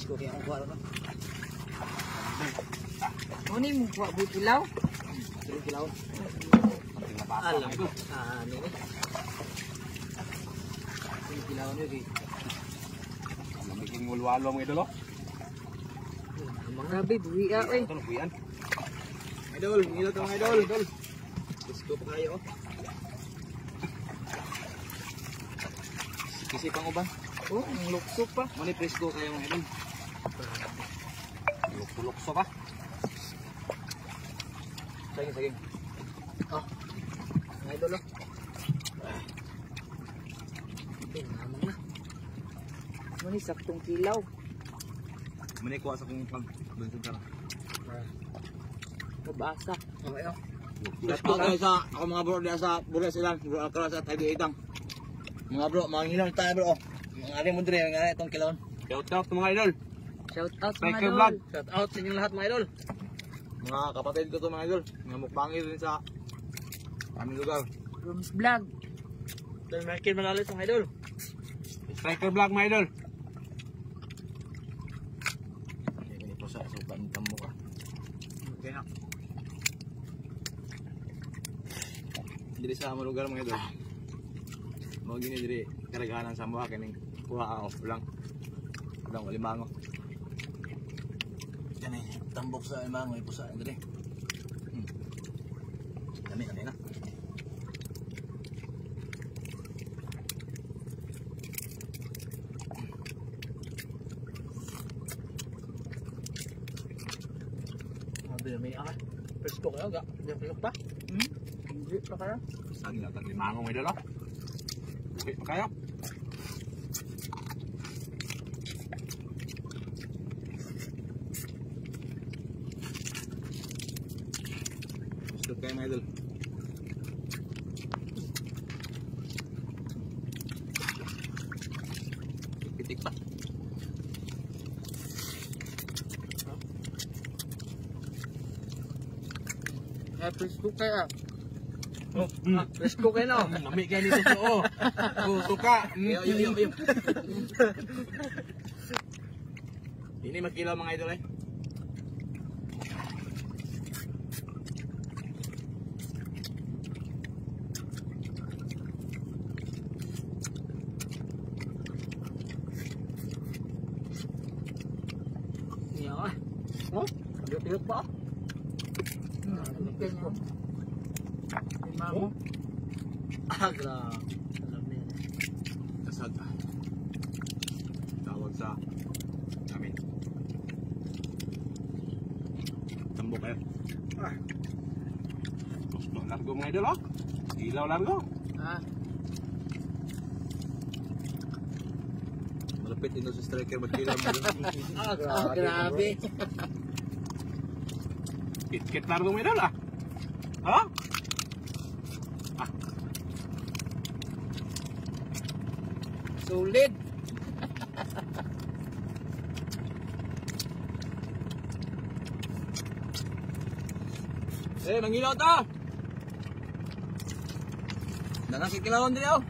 Isko kaya akong kuha na. Ano ni mo kuha buhay kilaw? Sige kilaw. Alam ko. Ano ni? Sige kilaw niyo di. Magiging mulwalo mga idol. Grabe, buhi eh. Ito buhian. Idol, ngilot mga idol. Isko pa kayo. Kisi pang uban. Oh, ang lukso pa. Muni presko kayo mga idol. Lukso pa. Saging. Oh. Mga idol oh. Naman na. Ano ni saktong kilaw? Mani kuha sa kong pag-bunsod ka na. Mabasa. Okay oh. Presko kayo sa ako mga bro diya sa Bures ilan. Bro akala sa Tabi Itang. Mga bro, mga ngilot tayo bro oh. Mga ari mo dire, mga itong kilawon. Shout out mga idol. Shout out mga Striker idol. Vlog. Shout out sa inyong lahat mga idol. Mga kapatid ko to mga idol. Mga mukbangir din sa aming lugar. Rooms Vlog. Dahil Markin Malalit mga idol. Striker Vlog mga idol. Ini po sa suka ng tamo ka. Okay na. Diri sa among lugar mga idol. Mo gini diri karagahanan sa mga kining kuha off lang. Ulang limango. Yan eh, tambok sa imang may pusa dire. Dami na. May presko kayo ga. Diyan pa. Hindi pa kaya. Saan na tag limango mga idol. Okay pa kayo. Gusto kayo mga idol. Pitik pa. Presko kaya. Presko kayo no. Nami kayo nito so. Suka. Yo. Ini magkilaw mga idol eh. Niya ah. Oh, pilot pa. Presko. Limango. Agra. Kasag. Tawag sa amin. Tambok kayo. Gusto largo mga idol oh. Ilaw largo. Malapit dito sa striker magkilaw mga idol. Grabe. Kit largo mga idol ah. Ha? Solid. Mangilaw ta. Nanang kilawon dire oh.